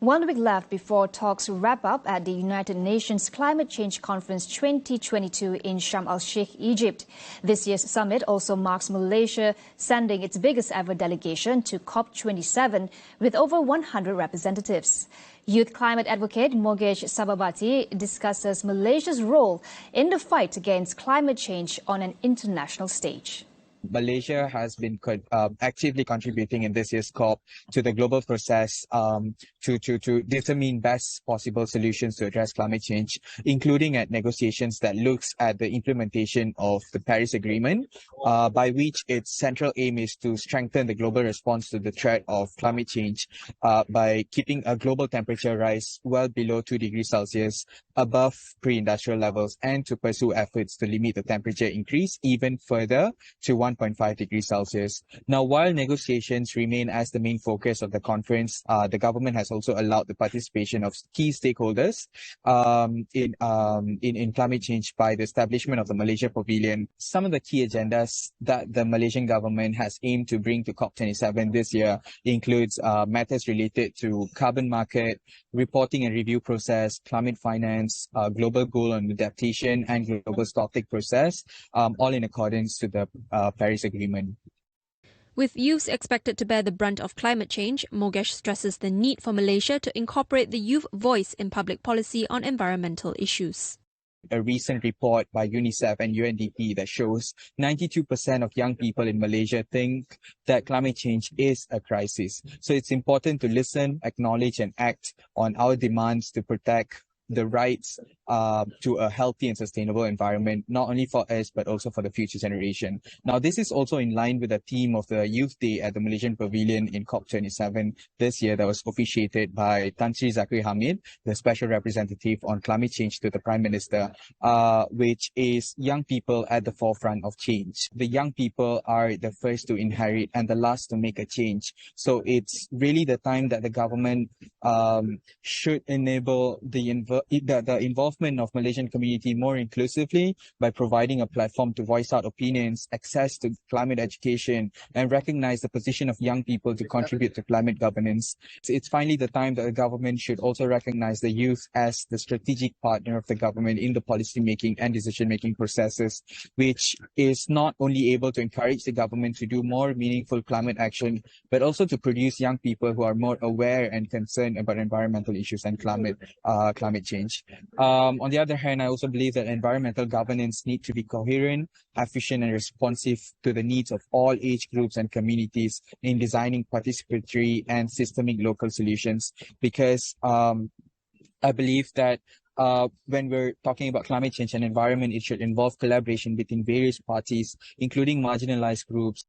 1 week left before talks wrap up at the United Nations Climate Change Conference 2022 in Sharm el-Sheikh, Egypt. This year's summit also marks Malaysia sending its biggest ever delegation to COP27 with over 100 representatives. Youth climate advocate Mogesh Sababati discusses Malaysia's role in the fight against climate change on an international stage. Malaysia has been actively contributing in this year's COP to the global process to determine best possible solutions to address climate change, including at negotiations that looks at the implementation of the Paris Agreement, by which its central aim is to strengthen the global response to the threat of climate change by keeping a global temperature rise well below 2 degrees Celsius above pre-industrial levels, and to pursue efforts to limit the temperature increase even further to 1.5 degrees Celsius. Now, while negotiations remain as the main focus of the conference, the government has also allowed the participation of key stakeholders in climate change by the establishment of the Malaysia Pavilion. Some of the key agendas that the Malaysian government has aimed to bring to COP27 this year includes matters related to carbon market, reporting and review process, climate finance, global goal on adaptation, and global stocktake process, all in accordance to the Paris Agreement. With youths expected to bear the brunt of climate change, Mogesh stresses the need for Malaysia to incorporate the youth voice in public policy on environmental issues. A recent report by UNICEF and UNDP that shows 92% of young people in Malaysia think that climate change is a crisis. So it's important to listen, acknowledge, and act on our demands to protect the rights to a healthy and sustainable environment, not only for us, but also for the future generation. Now, this is also in line with the theme of the Youth Day at the Malaysian Pavilion in COP27 this year that was officiated by Tan Sri Zakri Hamid, the Special Representative on Climate Change to the Prime Minister, which is young people at the forefront of change. The young people are the first to inherit and the last to make a change. So it's really the time that the government should enable the involvement of Malaysian community more inclusively by providing a platform to voice out opinions, access to climate education, and recognize the position of young people to contribute to climate governance. It's finally the time that the government should also recognize the youth as the strategic partner of the government in the policy making and decision making processes, which is not only able to encourage the government to do more meaningful climate action, but also to produce young people who are more aware and concerned about environmental issues and climate change. On the other hand, I also believe that environmental governance needs to be coherent, efficient, and responsive to the needs of all age groups and communities in designing participatory and systemic local solutions. Because I believe that when we're talking about climate change and environment, it should involve collaboration between various parties, including marginalized groups.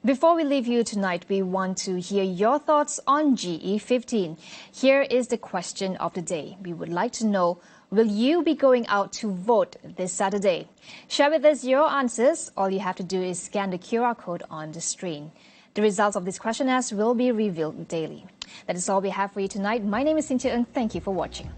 Before we leave you tonight, we want to hear your thoughts on GE15. Here is the question of the day. We would like to know, will you be going out to vote this Saturday? Share with us your answers. All you have to do is scan the QR code on the screen. The results of this questionnaire will be revealed daily. That is all we have for you tonight. My name is Cynthia Ng. Thank you for watching.